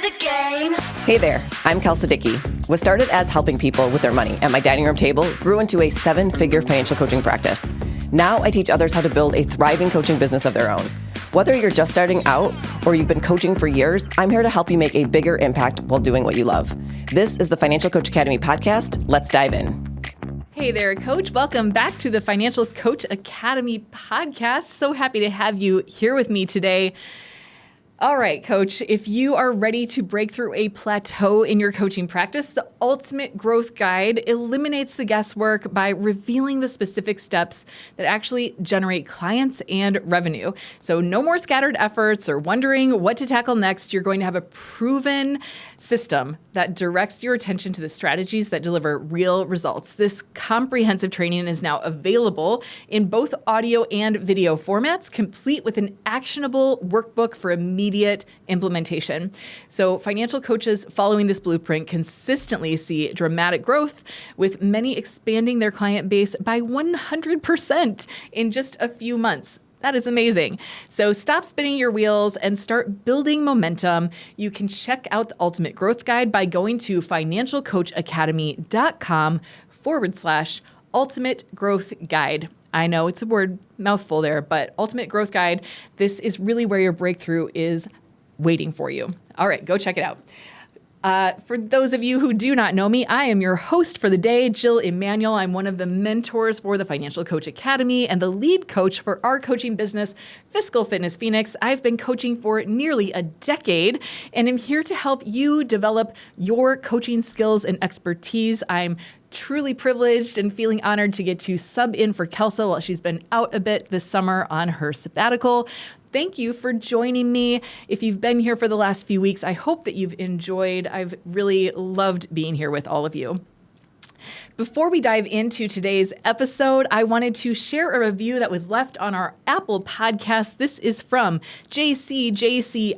the game. Hey there, I'm Kelsey Dickey. What started as helping people with their money at my dining room table grew into a 7-figure financial coaching practice. Now I teach others how to build a thriving coaching business of their own. Whether you're just starting out or you've been coaching for years, I'm here to help you make a bigger impact while doing what you love. This is the Financial Coach Academy podcast. Let's dive in. Hey there, Coach. Welcome back to the Financial Coach Academy podcast. So happy to have you here with me today. All right, Coach, if you are ready to break through a plateau in your coaching practice, the Ultimate Growth Guide eliminates the guesswork by revealing the specific steps that actually generate clients and revenue. So no more scattered efforts or wondering what to tackle next. You're going to have a proven system that directs your attention to the strategies that deliver real results. This comprehensive training is now available in both audio and video formats, complete with an actionable workbook for immediate implementation. So financial coaches following this blueprint consistently see dramatic growth, with many expanding their client base by 100% in just a few months. That is amazing. So stop spinning your wheels and start building momentum. You can check out the Ultimate Growth Guide by going to financialcoachacademy.com/Ultimate Growth Guide. I know it's a word mouthful there, but Ultimate Growth Guide, this is really where your breakthrough is waiting for you. All right, go check it out. For those of you who do not know me, I am your host for the day, Jill Emanuel. I'm one of the mentors for the Financial Coach Academy and the lead coach for our coaching business, Fiscal Fitness Phoenix. I've been coaching for nearly a decade, and I'm here to help you develop your coaching skills and expertise. I'm truly privileged and feeling honored to get to sub in for Kelsey while she's been out a bit this summer on her sabbatical. Thank you for joining me. If you've been here for the last few weeks, I hope that you've enjoyed. I've really loved being here with all of you. Before we dive into today's episode, I wanted to share a review that was left on our Apple podcast. This is from JCJCIVHF.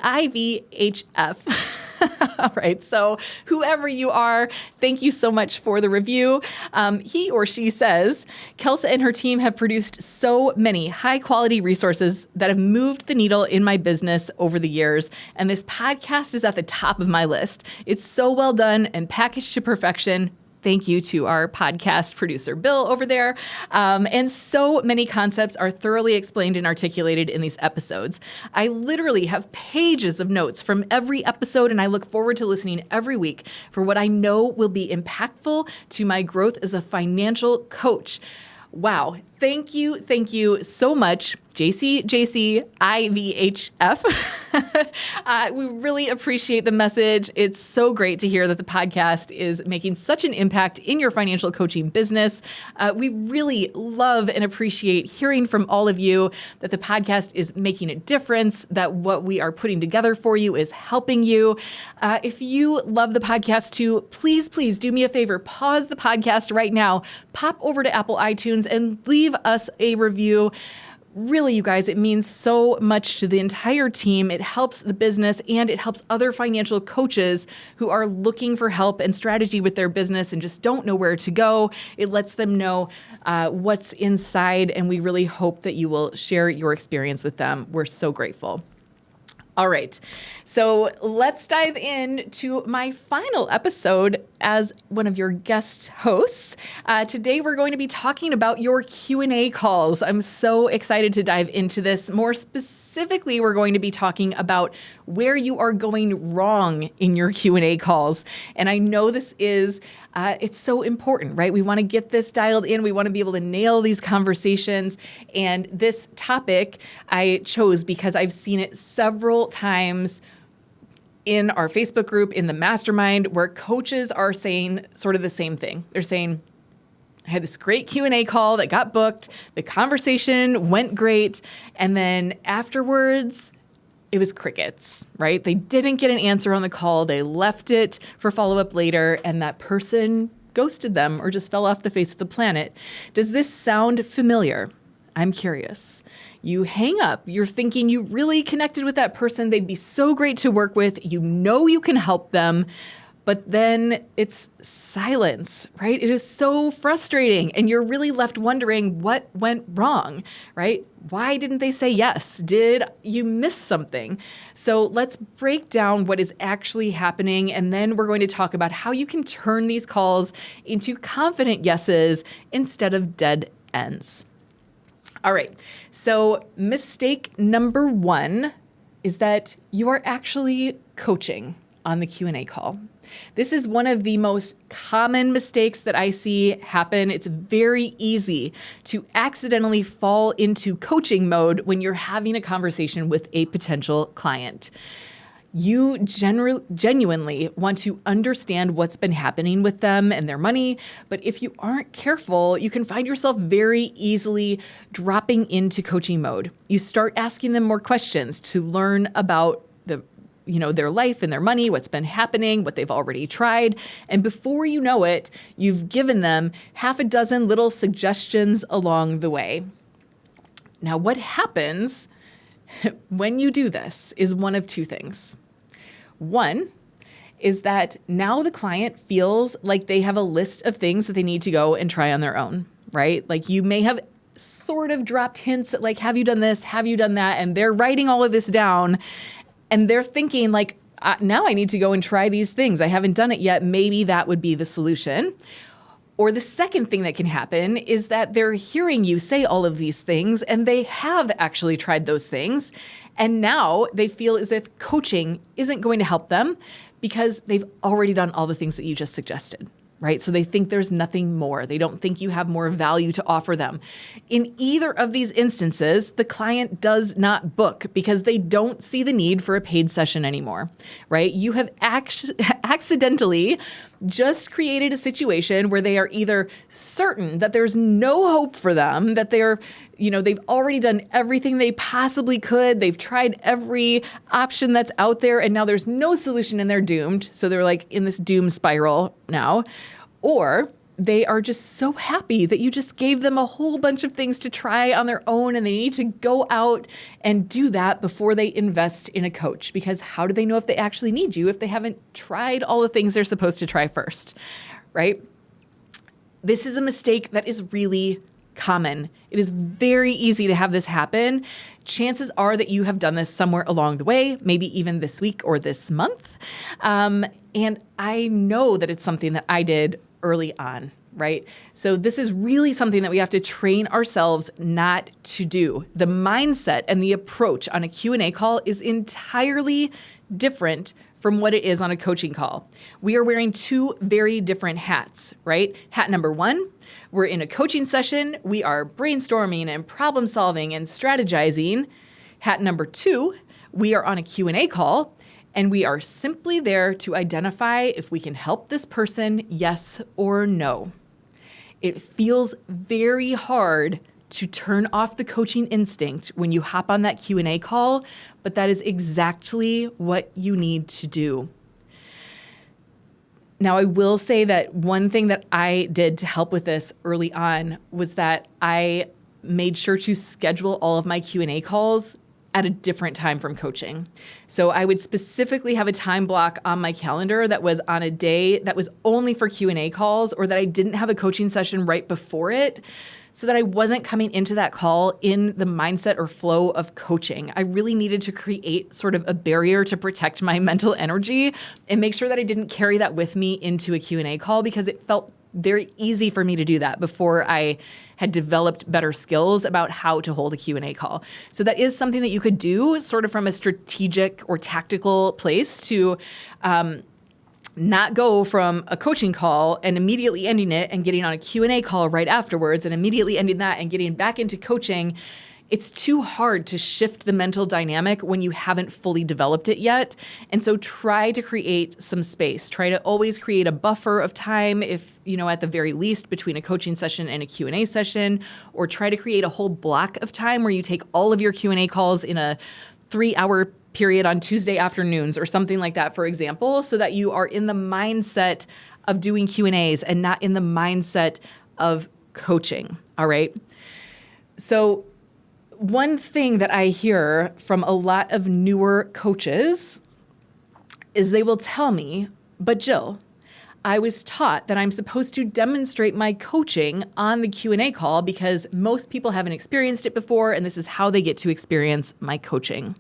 All right, so whoever you are, thank you so much for the review. He or she says, Kelsey and her team have produced so many high-quality resources that have moved the needle in my business over the years, and this podcast is at the top of my list. It's so well done and packaged to perfection. Thank you to our podcast producer, Bill, over there. And so many concepts are thoroughly explained and articulated in these episodes. I literally have pages of notes from every episode, and I look forward to listening every week for what I know will be impactful to my growth as a financial coach. Wow. Thank you so much, JCJCIVHF. We really appreciate the message. It's so great to hear that the podcast is making such an impact in your financial coaching business. We really love and appreciate hearing from all of you that the podcast is making a difference, that what we are putting together for you is helping you. If you love the podcast too, please do me a favor. Pause the podcast right now. Pop over to Apple iTunes and leave us a review. Really, you guys, it means so much to the entire team. It helps the business and it helps other financial coaches who are looking for help and strategy with their business and just don't know where to go. It lets them know what's inside, and we really hope that you will share your experience with them. We're so grateful. All right, so let's dive into my final episode as one of your guest hosts. Today, we're going to be talking about your Q&A calls. I'm so excited to dive into this. More specifically, we're going to be talking about where you are going wrong in your Q&A calls. And I know this is, it's so important, right? We want to get this dialed in. We want to be able to nail these conversations. And this topic I chose because I've seen it several times in our Facebook group, in the mastermind, where coaches are saying sort of the same thing. They're saying, I had this great Q&A call that got booked. The conversation went great. And then afterwards, it was crickets, right? They didn't get an answer on the call. They left it for follow-up later, and that person ghosted them or just fell off the face of the planet. Does this sound familiar? I'm curious. You hang up. You're thinking you really connected with that person. They'd be so great to work with. You know you can help them. but then it's silence, right? It is so frustrating. And you're really left wondering what went wrong, right? Why didn't they say yes? Did you miss something? So let's break down what is actually happening. And then we're going to talk about how you can turn these calls into confident yeses instead of dead ends. All right. So mistake number one is that you are actually coaching on the Q&A call. This is one of the most common mistakes that I see happen. It's very easy to accidentally fall into coaching mode when you're having a conversation with a potential client. You genuinely want to understand what's been happening with them and their money, but if you aren't careful, you can find yourself very easily dropping into coaching mode. You start asking them more questions to learn about their life and their money, what's been happening, what they've already tried. And before you know it, you've given them half a dozen little suggestions along the way. Now, what happens when you do this is one of two things. One is that now the client feels like they have a list of things that they need to go and try on their own, right? Like you may have sort of dropped hints at like, have you done this? Have you done that? And they're writing all of this down. And they're thinking like, now I need to go and try these things. I haven't done it yet. Maybe that would be the solution. Or the second thing that can happen is that they're hearing you say all of these things and they have actually tried those things. And now they feel as if coaching isn't going to help them because they've already done all the things that you just suggested. Right? So they think there's nothing more. They don't think you have more value to offer them. In either of these instances, the client does not book because they don't see the need for a paid session anymore, right? You have accidentally just created a situation where they are either certain that there's no hope for them, that they've already done everything they possibly could. They've tried every option that's out there, and now there's no solution and they're doomed. So they're like in this doom spiral now. Or they are just so happy that you just gave them a whole bunch of things to try on their own, and they need to go out and do that before they invest in a coach. Because how do they know if they actually need you if they haven't tried all the things they're supposed to try first, right? This is a mistake that is really common. It is very easy to have this happen. Chances are that you have done this somewhere along the way, maybe even this week or this month. And I know that it's something that I did early on, right? So this is really something that we have to train ourselves not to do. The mindset and the approach on a Q&A call is entirely different from what it is on a coaching call. We are wearing two very different hats, right? Hat number one, we're in a coaching session. We are brainstorming and problem solving and strategizing. Hat number two, we are on a Q&A call. And we are simply there to identify if we can help this person, yes or no. It feels very hard to turn off the coaching instinct when you hop on that Q&A call, but that is exactly what you need to do. Now, I will say that one thing that I did to help with this early on was that I made sure to schedule all of my Q&A calls at a different time from coaching. So I would specifically have a time block on my calendar that was on a day that was only for Q&A calls, or that I didn't have a coaching session right before it, so that I wasn't coming into that call in the mindset or flow of coaching. I really needed to create sort of a barrier to protect my mental energy and make sure that I didn't carry that with me into a Q&A call, because it felt very easy for me to do that before I had developed better skills about how to hold a Q&A call. So that is something that you could do sort of from a strategic or tactical place to not go from a coaching call and immediately ending it and getting on a Q&A call right afterwards and immediately ending that and getting back into coaching. It's too hard to shift the mental dynamic when you haven't fully developed it yet. And so try to create some space. Try to always create a buffer of time, if, at the very least, between a coaching session and a Q&A session, or try to create a whole block of time where you take all of your Q&A calls in a 3-hour period on Tuesday afternoons or something like that, for example, so that you are in the mindset of doing Q&As and not in the mindset of coaching. All right. So one thing that I hear from a lot of newer coaches is they will tell me But Jill, I was taught that I'm supposed to demonstrate my coaching on the Q&A call because most people haven't experienced it before, and this is how they get to experience my coaching.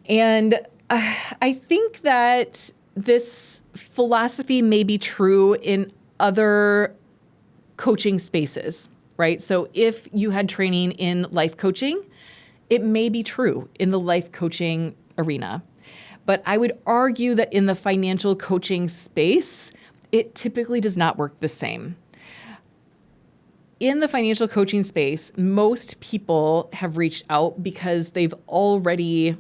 And I think that this philosophy may be true in other coaching spaces, right? So if you had training in life coaching, it may be true in the life coaching arena. But I would argue that in the financial coaching space, it typically does not work the same. In the financial coaching space, most people have reached out because they've already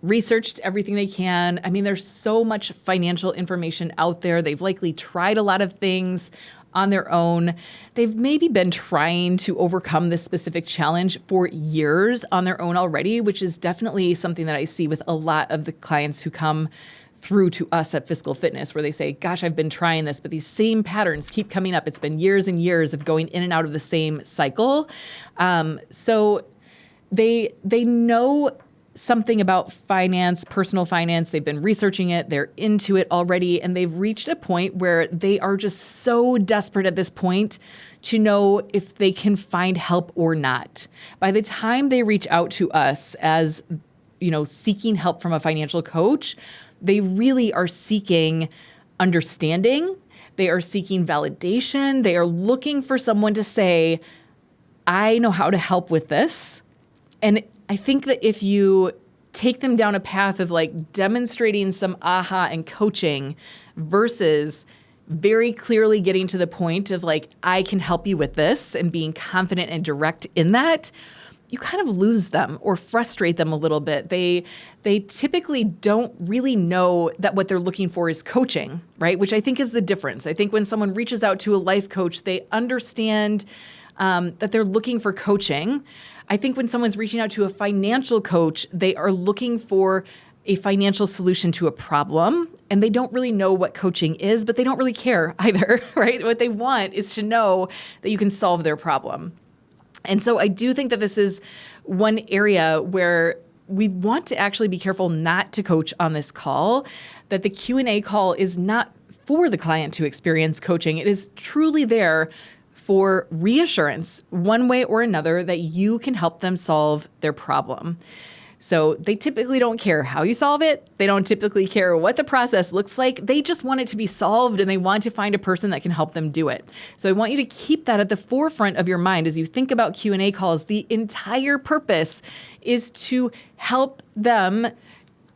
researched everything they can. I mean, there's so much financial information out there. They've likely tried a lot of things on their own. They've maybe been trying to overcome this specific challenge for years on their own already, which is definitely something that I see with a lot of the clients who come through to us at Fiscal Fitness, where they say, gosh, I've been trying this, but these same patterns keep coming up. It's been years and years of going in and out of the same cycle. So they know something about finance, personal finance. They've been researching it. They're into it already. And they've reached a point where they are just so desperate at this point to know if they can find help or not. By the time they reach out to us as, seeking help from a financial coach, they really are seeking understanding. They are seeking validation. They are looking for someone to say, I know how to help with this. And I think that if you take them down a path of like demonstrating some aha and coaching versus very clearly getting to the point of like, I can help you with this and being confident and direct in that, you kind of lose them or frustrate them a little bit. They typically don't really know that what they're looking for is coaching, right? Which I think is the difference. I think when someone reaches out to a life coach, they understand that they're looking for coaching. I think when someone's reaching out to a financial coach, they are looking for a financial solution to a problem, and they don't really know what coaching is, but they don't really care either, right? What they want is to know that you can solve their problem. And so I do think that this is one area where we want to actually be careful not to coach on this call, that the Q&A call is not for the client to experience coaching. It is truly there for reassurance, one way or another, that you can help them solve their problem. So they typically don't care how you solve it. They don't typically care what the process looks like. They just want it to be solved, and they want to find a person that can help them do it. So I want you to keep that at the forefront of your mind as you think about Q&A calls. The entire purpose is to help them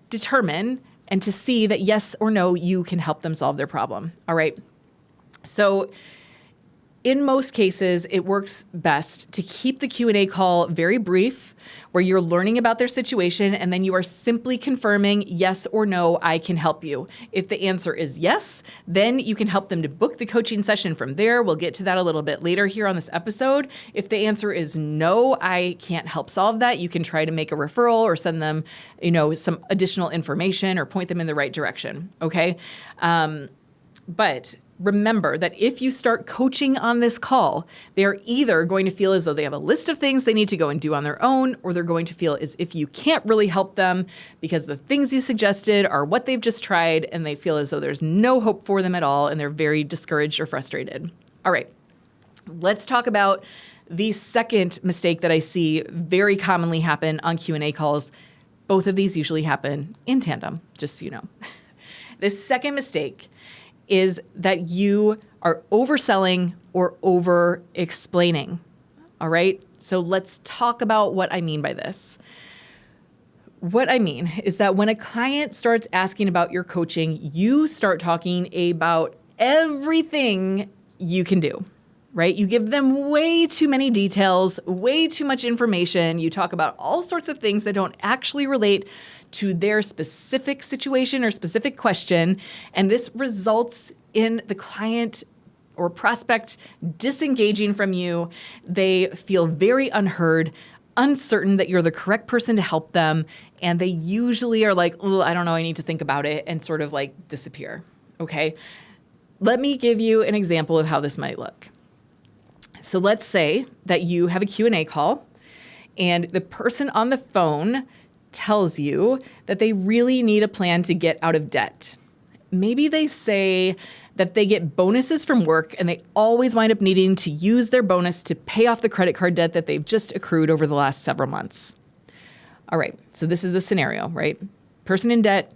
determine and to see that yes or no, you can help them solve their problem. All right. So in most cases, it works best to keep the Q&A call very brief, where you're learning about their situation, and then you are simply confirming yes or no, I can help you. If the answer is yes, then you can help them to book the coaching session from there. We'll get to that a little bit later here on this episode. If the answer is no, I can't help solve that, you can try to make a referral or send them, some additional information or point them in the right direction, okay? But remember that if you start coaching on this call, they're either going to feel as though they have a list of things they need to go and do on their own, or they're going to feel as if you can't really help them because the things you suggested are what they've just tried, and they feel as though there's no hope for them at all, and they're very discouraged or frustrated. All right, let's talk about the second mistake that I see very commonly happen on Q&A calls. Both of these usually happen in tandem, just so you know. The second mistake is that you are overselling or over-explaining, all right? So let's talk about what I mean by this. What I mean is that when a client starts asking about your coaching, you start talking about everything you can do, right? You give them way too many details, way too much information. You talk about all sorts of things that don't actually relate to their specific situation or specific question. And this results in the client or prospect disengaging from you. They feel very unheard, uncertain that you're the correct person to help them. And they usually are like, oh, I don't know, I need to think about it, and sort of like disappear. Okay. Let me give you an example of how this might look. So let's say that you have a Q&A call, and the person on the phone tells you that they really need a plan to get out of debt. maybe they say that they get bonuses from work and they always wind up needing to use their bonus to pay off the credit card debt that they've just accrued over the last several months. All right, so this is the scenario, right? Person in debt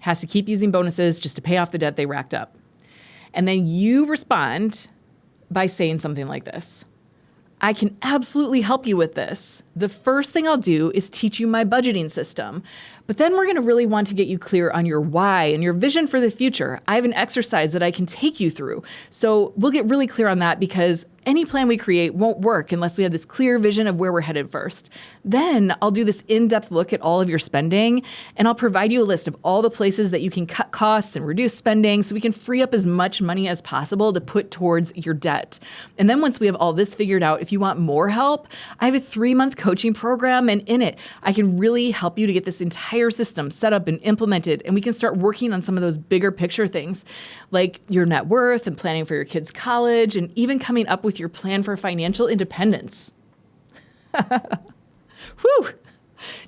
has to keep using bonuses just to pay off the debt they racked up. And then you respond by saying something like this: I can absolutely help you with this. The first thing I'll do is teach you my budgeting system. But then we're going to really want to get you clear on your why and your vision for the future. I have an exercise that I can take you through. So we'll get really clear on that, because any plan we create won't work unless we have this clear vision of where we're headed first. Then I'll do this in-depth look at all of your spending, and I'll provide you a list of all the places that you can cut costs and reduce spending so we can free up as much money as possible to put towards your debt. And then once we have all this figured out, if you want more help, I have a 3-month coaching program, and in it, I can really help you to get this entire system set up and implemented, and we can start working on some of those bigger picture things like your net worth and planning for your kids' college, and even coming up with your plan for financial independence. Whew.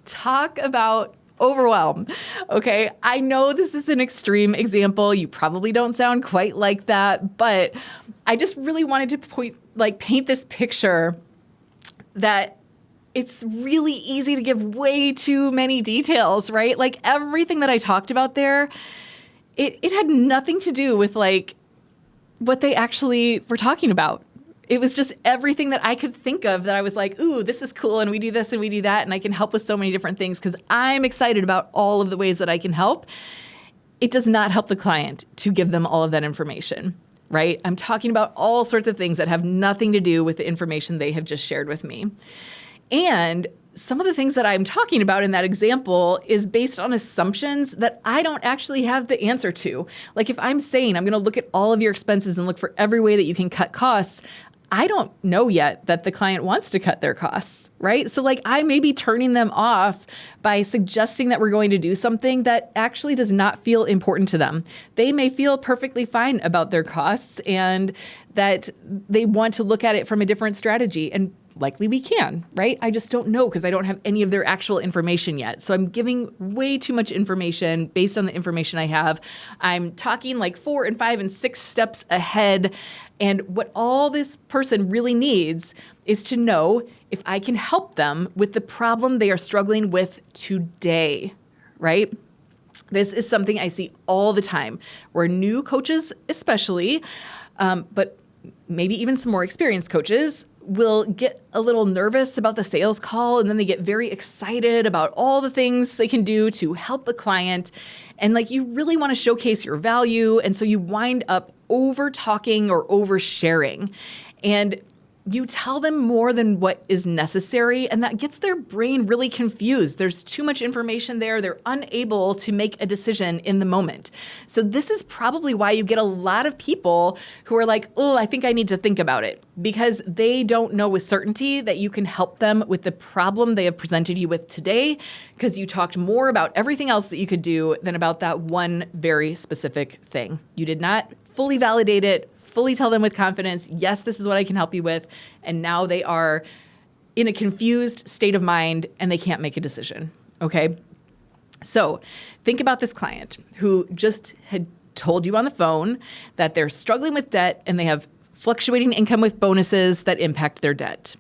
Talk about overwhelm. Okay, I know this is an extreme example. You probably don't sound quite like that, but I just really wanted to paint this picture that it's really easy to give way too many details, right? Like everything that I talked about there, it had nothing to do with like what they actually were talking about. It was just everything that I could think of that I was like, ooh, this is cool, and we do this and we do that, and I can help with so many different things because I'm excited about all of the ways that I can help. It does not help the client to give them all of that information, right? I'm talking about all sorts of things that have nothing to do with the information they have just shared with me. And some of the things that I'm talking about in that example is based on assumptions that I don't actually have the answer to. Like if I'm saying I'm going to look at all of your expenses and look for every way that you can cut costs, I don't know yet that the client wants to cut their costs, right? So like I may be turning them off by suggesting that we're going to do something that actually does not feel important to them. They may feel perfectly fine about their costs and that they want to look at it from a different strategy, and likely we can, right? I just don't know because I don't have any of their actual information yet. So I'm giving way too much information based on the information I have. I'm talking like 4 and 5 and 6 steps ahead. And what all this person really needs is to know if I can help them with the problem they are struggling with today, right? This is something I see all the time where new coaches especially, but maybe even some more experienced coaches will get a little nervous about the sales call, and then they get very excited about all the things they can do to help the client. And like you really want to showcase your value, and so you wind up over talking or over sharing. And you tell them more than what is necessary, and that gets their brain really confused. There's too much information there. They're unable to make a decision in the moment. So this is probably why you get a lot of people who are like, oh, I think I need to think about it, because they don't know with certainty that you can help them with the problem they have presented you with today, because you talked more about everything else that you could do than about that one very specific thing. You did not fully validate it, fully tell them with confidence, yes, this is what I can help you with. And now they are in a confused state of mind and they can't make a decision, okay? So think about this client who just had told you on the phone that they're struggling with debt and they have fluctuating income with bonuses that impact their debt.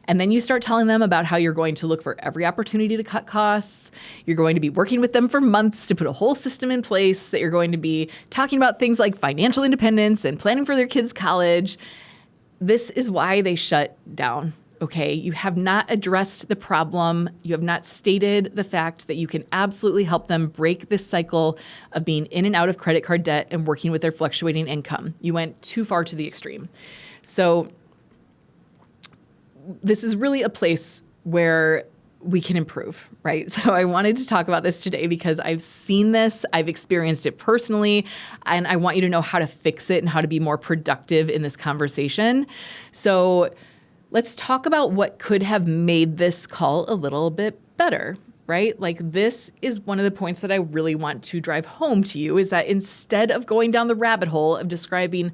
And then you start telling them about how you're going to look for every opportunity to cut costs. You're going to be working with them for months to put a whole system in place, that you're going to be talking about things like financial independence and planning for their kids' college. This is why they shut down, okay? You have not addressed the problem. You have not stated the fact that you can absolutely help them break this cycle of being in and out of credit card debt and working with their fluctuating income. You went too far to the extreme. So this is really a place where we can improve, right? So I wanted to talk about this today because I've seen this, I've experienced it personally, and I want you to know how to fix it and how to be more productive in this conversation. So let's talk about what could have made this call a little bit better, right? Like this is one of the points that I really want to drive home to you, is that instead of going down the rabbit hole of describing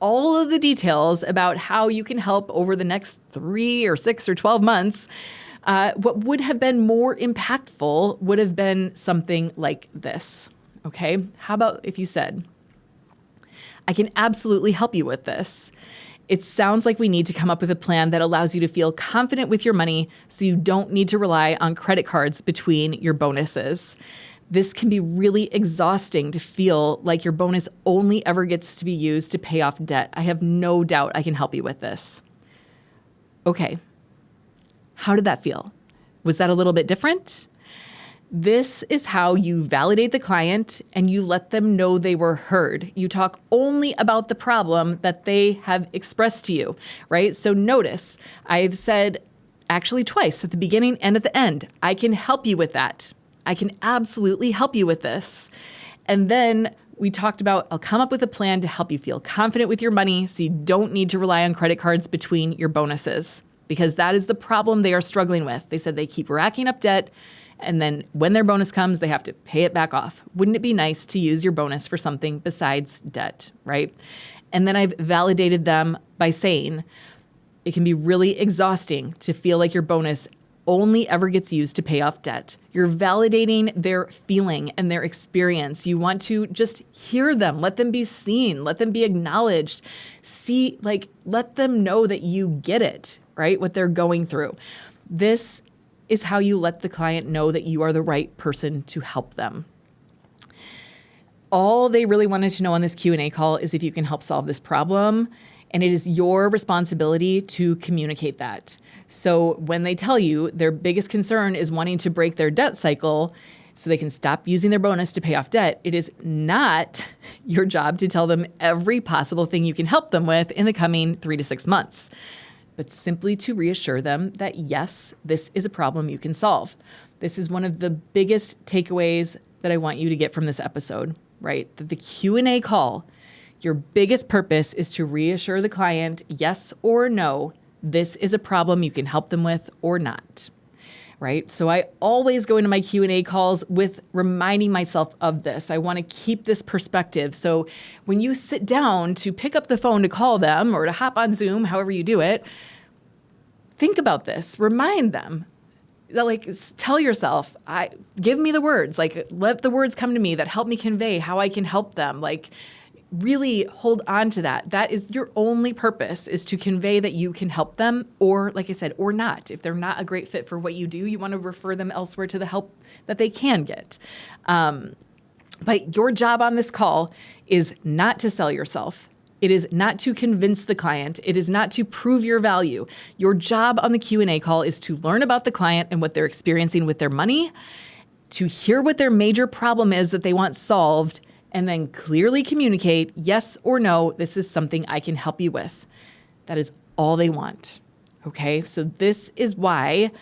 all of the details about how you can help over the next 3 or 6 or 12 months, what would have been more impactful would have been something like this, Okay. How about if you said, I can absolutely help you with this. It sounds like we need to come up with a plan that allows you to feel confident with your money so you don't need to rely on credit cards between your bonuses. This can be really exhausting to feel like your bonus only ever gets to be used to pay off debt. I have no doubt I can help you with this. Okay. How did that feel? Was that a little bit different? This is how you validate the client and you let them know they were heard. You talk only about the problem that they have expressed to you, right? So notice, I've said actually twice at the beginning and at the end, I can help you with that. I can absolutely help you with this. And then we talked about, I'll come up with a plan to help you feel confident with your money so you don't need to rely on credit cards between your bonuses, because that is the problem they are struggling with. They said they keep racking up debt, and then when their bonus comes, they have to pay it back off. Wouldn't it be nice to use your bonus for something besides debt, right? And then I've validated them by saying it can be really exhausting to feel like your bonus only ever gets used to pay off debt. You're validating their feeling and their experience. You want to just hear them, let them be seen, let them be acknowledged. Let them know that you get it, right? What they're going through. This is how you let the client know that you are the right person to help them. All they really wanted to know on this Q&A call is if you can help solve this problem, and it is your responsibility to communicate that. So when they tell you their biggest concern is wanting to break their debt cycle so they can stop using their bonus to pay off debt, it is not your job to tell them every possible thing you can help them with in the coming 3 to 6 months, but simply to reassure them that yes, this is a problem you can solve. This is one of the biggest takeaways that I want you to get from this episode, right? That the Q&A call, your biggest purpose is to reassure the client, yes or no, this is a problem you can help them with or not, right? So I always go into my Q&A calls with reminding myself of this. I want to keep this perspective. So when you sit down to pick up the phone to call them or to hop on Zoom, however you do it, think about this. Remind them. Tell yourself, give me the words. Let the words come to me that help me convey how I can help them. Really hold on to that. That is your only purpose, is to convey that you can help them, or like I said, or not. If they're not a great fit for what you do, you want to refer them elsewhere to the help that they can get. But your job on this call is not to sell yourself. It is not to convince the client. It is not to prove your value. Your job on the Q&A call is to learn about the client and what they're experiencing with their money, to hear what their major problem is that they want solved, and then clearly communicate, yes or no, this is something I can help you with. That is all they want, okay? So this is why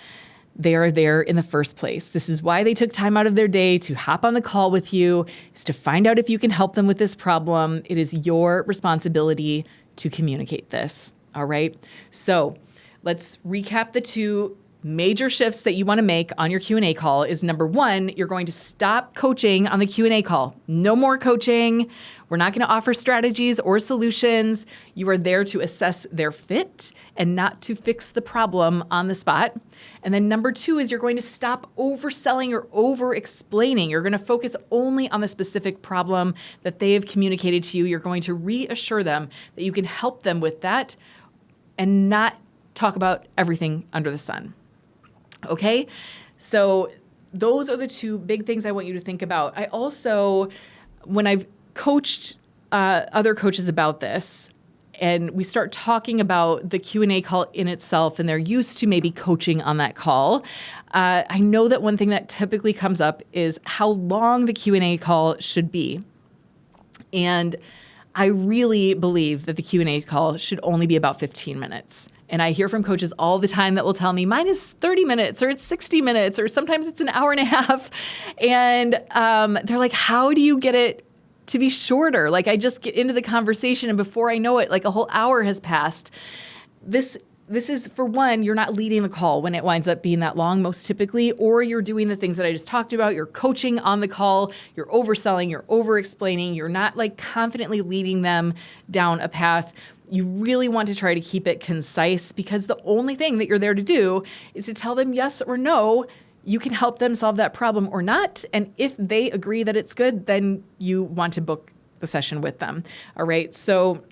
they are there in the first place. This is why they took time out of their day to hop on the call with you, is to find out if you can help them with this problem. It is your responsibility to communicate this, all right? So let's recap the two major shifts that you want to make on your Q&A call. Is number one, you're going to stop coaching on the Q&A call. No more coaching. We're not going to offer strategies or solutions. You are there to assess their fit and not to fix the problem on the spot. And then number two is you're going to stop overselling or over-explaining. You're going to focus only on the specific problem that they have communicated to you. You're going to reassure them that you can help them with that and not talk about everything under the sun. Okay, so those are the two big things I want you to think about. I also, when I've coached other coaches about this, and we start talking about the Q&A call in itself, and they're used to maybe coaching on that call, I know that one thing that typically comes up is how long the Q&A call should be. And I really believe that the Q&A call should only be about 15 minutes. And I hear from coaches all the time that will tell me mine is 30 minutes or it's 60 minutes or sometimes it's an hour and a half. And they're like, how do you get it to be shorter? I just get into the conversation and before I know it, a whole hour has passed. This is, for one, you're not leading the call when it winds up being that long most typically, or you're doing the things that I just talked about. You're coaching on the call, you're overselling, you're over-explaining, you're not confidently leading them down a path. You really want to try to keep it concise because the only thing that you're there to do is to tell them yes or no, you can help them solve that problem or not. And if they agree that it's good, then you want to book the session with them. All right. So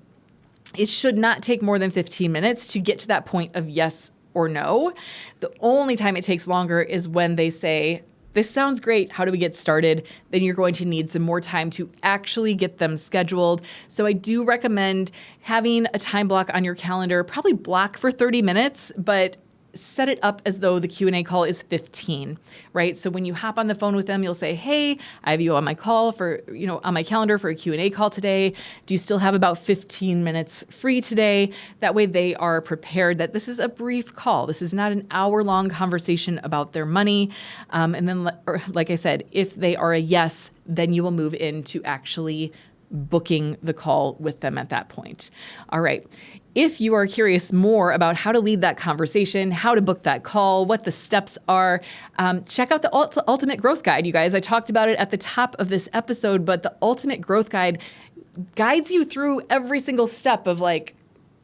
it should not take more than 15 minutes to get to that point of yes or no. The only time it takes longer is when they say, this sounds great. How do we get started? Then you're going to need some more time to actually get them scheduled. So I do recommend having a time block on your calendar, probably block for 30 minutes, but set it up as though the Q&A call is 15, right? So when you hop on the phone with them, you'll say, hey, I have you on my call for, on my calendar for a Q&A call today. Do you still have about 15 minutes free today? That way they are prepared that this is a brief call. This is not an hour-long conversation about their money. And then, like I said, if they are a yes, then you will move into actually booking the call with them at that point. All right. If you are curious more about how to lead that conversation, how to book that call, what the steps are, check out the Ultimate Growth Guide, you guys. I talked about it at the top of this episode, but the Ultimate Growth Guide guides you through every single step of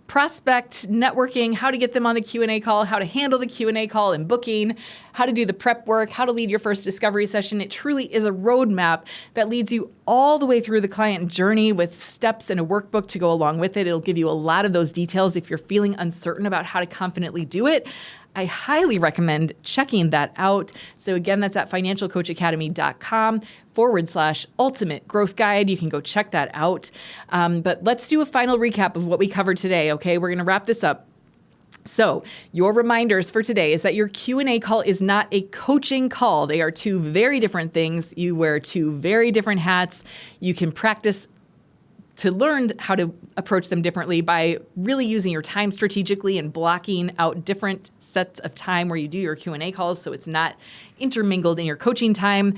prospect, networking, how to get them on the Q&A call, how to handle the Q&A call and booking, how to do the prep work, how to lead your first discovery session. It truly is a roadmap that leads you all the way through the client journey with steps and a workbook to go along with it. It'll give you a lot of those details if you're feeling uncertain about how to confidently do it. I highly recommend checking that out. So again, that's at financialcoachacademy.com/ultimate growth guide. You can go check that out. But let's do a final recap of what we covered today. Okay, we're going to wrap this up. So your reminders for today is that your Q&A call is not a coaching call. They are two very different things. You wear two very different hats. You can practice to learn how to approach them differently by really using your time strategically and blocking out different sets of time where you do your Q&A calls so it's not intermingled in your coaching time.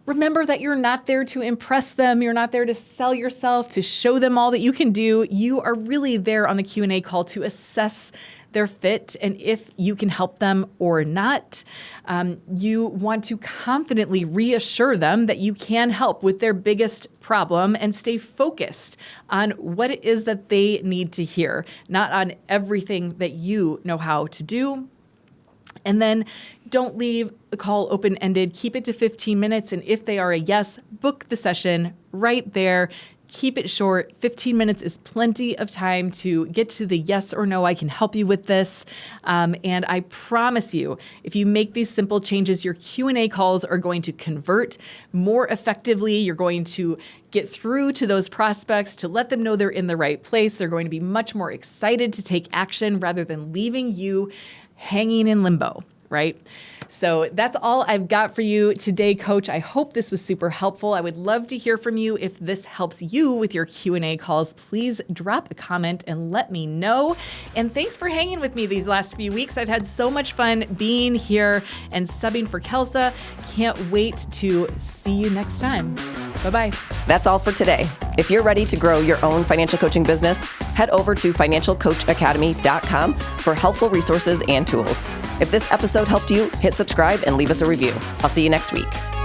Remember that you're not there to impress them. You're not there to sell yourself, to show them all that you can do. You are really there on the Q&A call to assess their fit and if you can help them or not. You want to confidently reassure them that you can help with their biggest problem and stay focused on what it is that they need to hear, not on everything that you know how to do. And then don't leave the call open-ended. Keep it to 15 minutes. And if they are a yes, book the session right there. Keep it short. 15 minutes is plenty of time to get to the yes or no, I can help you with this. And I promise you, if you make these simple changes, your Q&A calls are going to convert more effectively. You're going to get through to those prospects to let them know they're in the right place. They're going to be much more excited to take action rather than leaving you hanging in limbo, right? So that's all I've got for you today, Coach. I hope this was super helpful. I would love to hear from you. If this helps you with your Q&A calls, please drop a comment and let me know. And thanks for hanging with me these last few weeks. I've had so much fun being here and subbing for Kelsa. Can't wait to see you next time. Bye-bye. That's all for today. If you're ready to grow your own financial coaching business, head over to financialcoachacademy.com for helpful resources and tools. If this episode helped you, hit subscribe and leave us a review. I'll see you next week.